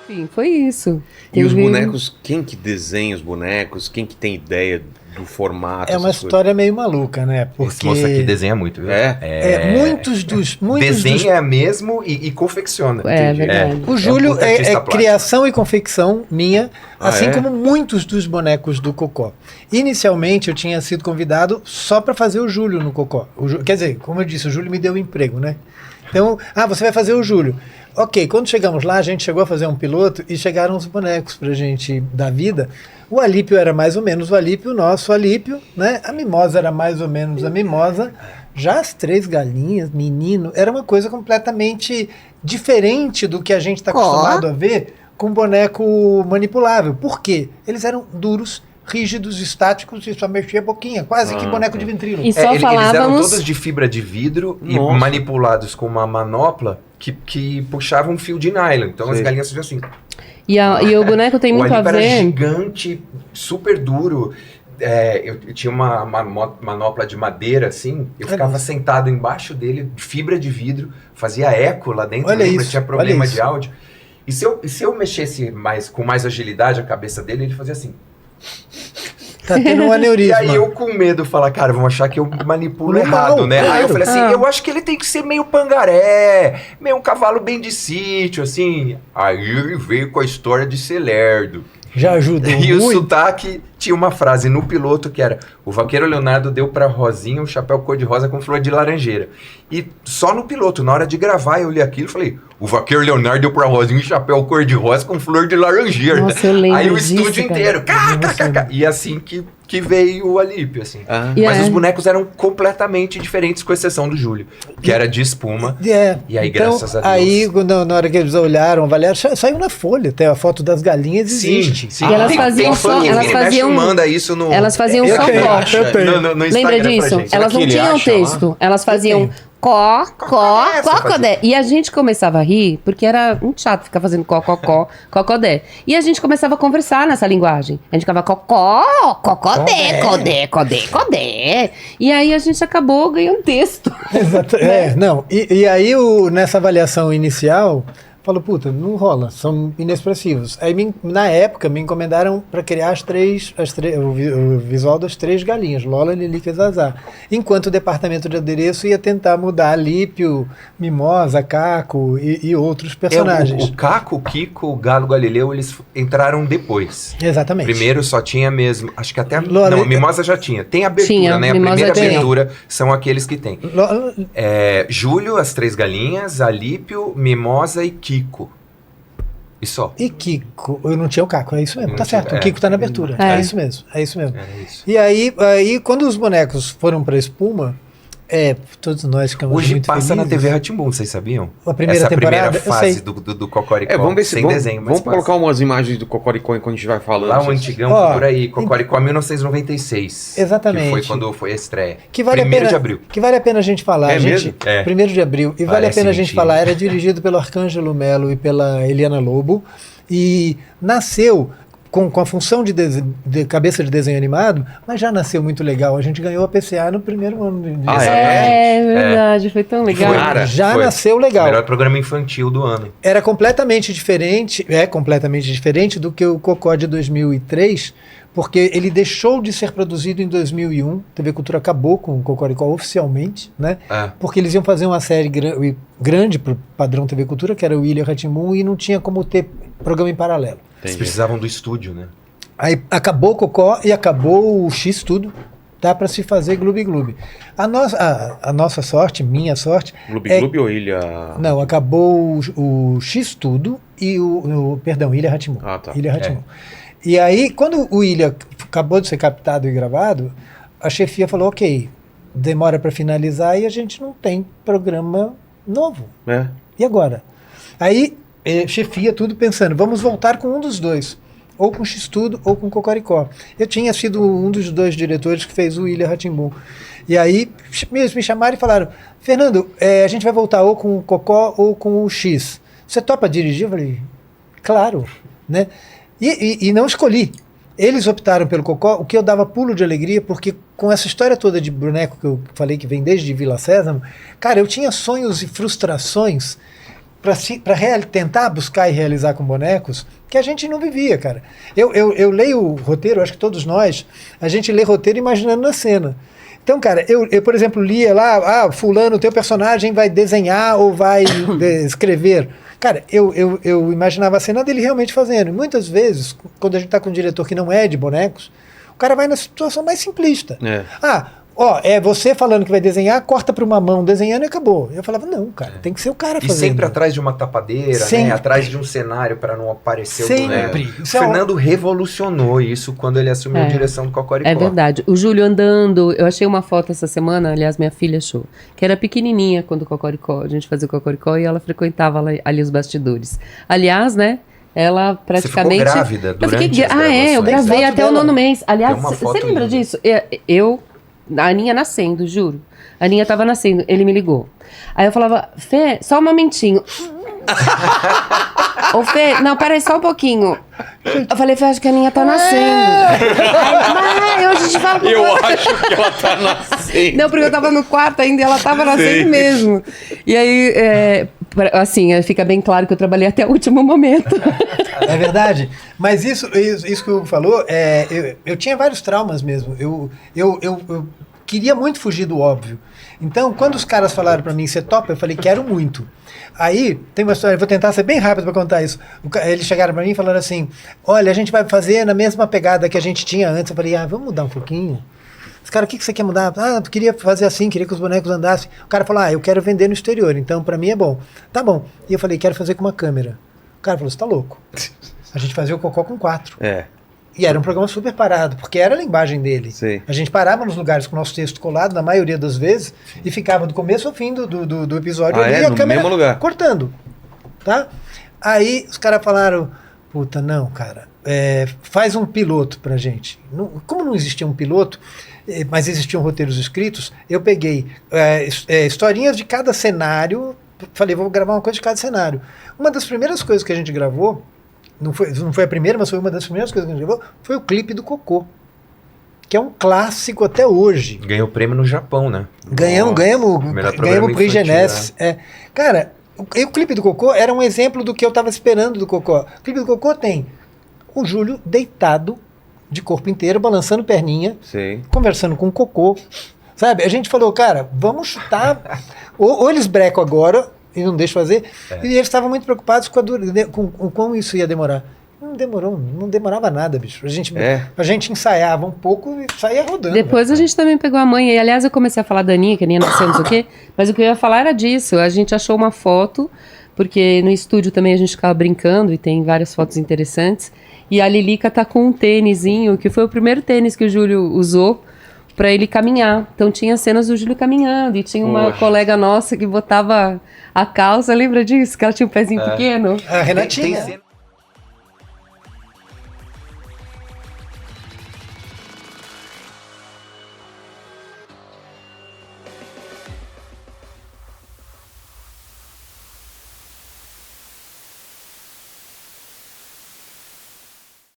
Enfim, foi isso. E os bonecos, quem que desenha os bonecos? Quem que tem ideia do formato? É uma história meio maluca, né? Porque Esse moço aqui desenha muito, viu? muitos dos desenha mesmo e confecciona. É verdade. O Júlio puta artista plástico. criação e confecção minha, assim é? como muitos dos bonecos do Cocó. Inicialmente eu tinha sido convidado só para fazer o Júlio no Cocó. Quer dizer, como eu disse, o Júlio me deu um emprego, né? Então, você vai fazer o Júlio. Ok, quando chegamos lá, a gente chegou a fazer um piloto e chegaram os bonecos pra gente dar vida. O Alípio era mais ou menos o Alípio, o nosso Alípio, né? A Mimosa era mais ou menos a Mimosa. Já as três galinhas, menino, era uma coisa completamente diferente do que a gente está acostumado a ver com boneco manipulável. Por quê? Eles eram duros, rígidos, estáticos e só mexia a boquinha, quase que boneco de ventríloco. E só Eles eram falávamos... todos de fibra de vidro e Nossa. manipulados com uma manopla que puxava um fio de nylon. Então as Sei. galinhas faziam assim. E o boneco tem muito O a Alípio era ver... gigante, super duro. Eu tinha uma manopla de madeira, assim. Eu ficava sentado embaixo dele, de fibra de vidro, fazia eco lá dentro. Olha lembra? isso, Tinha problema olha de isso. áudio. E se eu mexesse com mais agilidade a cabeça dele, ele fazia assim. Tá tendo um E aneurisma. aí eu com medo, falar, cara, vão achar que eu manipulo Não, errado, né? claro. Aí eu falei assim, Ah. eu acho que ele tem que ser meio pangaré, meio um cavalo bem de sítio, assim. Aí ele veio com a história de ser lerdo. Já ajudou E o muito. sotaque tinha uma frase no piloto que era: o vaqueiro Leonardo deu pra Rosinha um chapéu cor-de-rosa com flor de laranjeira. E só no piloto, na hora de gravar, eu li aquilo e falei: o vaqueiro Leonardo deu pra Rosinha um chapéu cor-de-rosa com flor de laranjeira. Nossa, eu lembro Aí o disso, estúdio cara. inteiro, kkkk. E assim que veio o Alípio, assim. E Mas é. os bonecos eram completamente diferentes, com exceção do Júlio, que era de espuma. E aí, então, graças a Deus. aí, na hora que eles olharam, avaliaram, saiu na Folha, até a foto das galinhas existe. Sim. E elas faziam fã só- que elas vira e mexe, faziam- manda isso no... Elas faziam Eu só tenho, có. eu tenho. No Lembra Instagram pra disso? gente. Elas que não ele tinham acha lá? texto. Elas faziam tenho. có, essa có, fazia. codé. E a gente começava a rir, porque era muito chato ficar fazendo cocodé. E a gente começava a conversar nessa linguagem. A gente ficava cocodé, codé. E aí a gente acabou ganhando texto. Exato. Não. E aí, nessa avaliação inicial, falou, puta, não rola, são inexpressivos. Aí, na época, me encomendaram para criar o visual das três galinhas, Lola, Lilica e Zazá. Enquanto o departamento de adereço ia tentar mudar Alípio, Mimosa, Caco e outros personagens. O Caco, o Kiko, o Galo Galileu, eles entraram depois. Exatamente. Primeiro só tinha mesmo, acho que até... Lola- Não, Mimosa já tinha. Tem abertura, Tinha, né? A Mimosa primeira tinha. abertura são aqueles que tem. Lo- Júlio, as três galinhas, Alípio, Mimosa e Kiko. E só. E Kiko, eu não tinha o Caco, é isso mesmo, Não tá tinha, certo, o Kiko tá na abertura, É. é isso mesmo. É isso. E aí, quando os bonecos foram pra espuma, todos nós ficamos Hoje muito passa na felizes. TV Rá-Tim-Bum, vocês sabiam? A primeira Essa temporada, primeira eu fase sei. do Cocoricó, Vamos ver se sem vamos, desenho. vamos mas passa. colocar umas imagens do Cocoricó enquanto a gente vai falando. Lá o vocês- antigão, Ó, por aí, Cocoricó 1996. Exatamente. Que foi quando foi a estreia. Que vale 1º a pena, de abril. Que vale a pena a gente falar. É gente, mesmo? É. 1º de abril. E vale a Parece pena a gente mentira. falar. Era dirigido pelo Arcângelo Melo e pela Eliana Lobo. E nasceu com a função de cabeça de desenho animado, mas já nasceu muito legal. A gente ganhou a PCA no primeiro ano de Ah, desenho. É verdade, foi tão legal. Cara, Já foi nasceu o legal. melhor programa infantil do ano. Era completamente diferente, completamente diferente do que o Cocó de 2003, porque ele deixou de ser produzido em 2001. TV Cultura acabou com o Cocoricó oficialmente, né? É. Porque eles iam fazer uma série grande para o padrão TV Cultura, que era o Ilha Rá-Tim-Bum, e não tinha como ter programa em paralelo. Eles Entendi. precisavam do estúdio, né? Aí acabou o Cocó e acabou o X Tudo, tá, para se fazer Gloob Gloob. A nossa sorte, minha sorte, Gloob é- Gloob ou Ilha... não, acabou o X Tudo e perdão, Ilha Rá-Tim-Bum. Ah, tá. Ilha Rá-Tim-Bum. E aí, quando o Ilha acabou de ser captado e gravado, a chefia falou, ok, demora para finalizar e a gente não tem programa novo. É. E agora? Aí, chefia tudo pensando, vamos voltar com um dos dois. Ou com X-Tudo ou com Cocoricó. Eu tinha sido um dos dois diretores que fez o Ilha Rá-Tim-Bum. E aí, me chamaram e falaram, Fernando, a gente vai voltar ou com o Cocó ou com o X. Você topa dirigir? Eu falei, claro. Né? E não escolhi. Eles optaram pelo Cocó, o que eu dava pulo de alegria, porque com essa história toda de boneco que eu falei que vem desde Vila Sésamo, cara, eu tinha sonhos e frustrações para tentar buscar e realizar com bonecos que a gente não vivia, cara. Eu leio o roteiro, acho que todos nós, a gente lê roteiro imaginando na cena. Então, cara, eu, por exemplo, lia lá, fulano, teu personagem vai desenhar ou vai escrever. Cara, eu imaginava a cena dele realmente fazendo. E muitas vezes, quando a gente tá com um diretor que não é de bonecos, o cara vai na situação mais simplista. É você falando que vai desenhar, corta para uma mão desenhando e acabou. Eu falava, não, cara, tem que ser o cara fazendo. E sempre atrás de uma tapadeira, né? Atrás de um cenário para não aparecer o boneco. O Fernando revolucionou isso quando ele assumiu a direção do Cocoricó. É verdade. O Júlio andando, eu achei uma foto essa semana, aliás, minha filha achou, que era pequenininha quando o Cocoricó, a gente fazia o Cocoricó e ela frequentava ali os bastidores. Aliás, né? Ela praticamente... Você ficou grávida durante as gravações. Eu gravei até o 9º mês. Aliás, você lembra disso? A Aninha nascendo, juro. A Aninha tava nascendo, ele me ligou. Aí eu falava, Fê, só um momentinho. Ô Fê, não, peraí, só um pouquinho. Eu falei, Fê, acho que a Aninha tá nascendo. Aí, hoje a gente fala... Eu acho que ela tá nascendo. Não, porque eu tava no quarto ainda e ela tava nascendo mesmo. E aí, assim, fica bem claro que eu trabalhei até o último momento. É verdade. Mas isso que o Hugo falou, eu tinha vários traumas mesmo. Eu queria muito fugir do óbvio. Então, quando os caras falaram pra mim, você topa? Eu falei, quero muito. Aí, tem uma história, eu vou tentar ser bem rápido pra contar isso. Eles chegaram pra mim e falaram assim, olha, a gente vai fazer na mesma pegada que a gente tinha antes. Eu falei, vamos mudar um pouquinho? Os caras, o que você quer mudar? Tu queria fazer assim, queria que os bonecos andassem. O cara falou, eu quero vender no exterior, então pra mim é bom. Tá bom. E eu falei, quero fazer com uma câmera. O cara falou, você tá louco. A gente fazia o Cocó com 4. E era um programa super parado, porque era a linguagem dele. Sim. A gente parava nos lugares com o nosso texto colado, na maioria das vezes, e ficava do começo ao fim do episódio ali, a no câmera mesmo lugar. cortando. Tá? Aí os caras falaram, puta, não, cara, faz um piloto pra gente. Como não existia um piloto, mas existiam roteiros escritos, eu peguei historinhas de cada cenário, falei, vou gravar uma coisa de cada cenário. Uma das primeiras coisas que a gente gravou, não foi a primeira, mas foi uma das primeiras coisas que a gente gravou, foi o clipe do Cocô, que é um clássico até hoje. Ganhou prêmio no Japão, né? Ganhamos o Prix Jeunesse. Cara, o clipe do Cocô era um exemplo do que eu estava esperando do Cocô. O clipe do Cocô tem o Júlio deitado, de corpo inteiro, balançando perninha, conversando com o Cocô. Sabe? A gente falou, cara, vamos chutar. ou eles brecam agora e não deixam fazer. E eles estavam muito preocupados com como isso ia demorar. Não demorou, não demorava nada, bicho. A gente ensaiava um pouco e saía rodando. Depois a gente também pegou a mãe. E, aliás, eu comecei a falar da Aninha, que a Aninha nasceu, não sei o quê. Mas o que eu ia falar era disso. A gente achou uma foto, porque no estúdio também a gente ficava brincando e tem várias fotos interessantes. E a Lilica tá com um tênisinho, que foi o primeiro tênis que o Júlio usou pra ele caminhar. Então tinha cenas do Júlio caminhando. E tinha uma colega nossa que botava a calça. Lembra disso? Que ela tinha um pezinho pequeno. A Renatinha.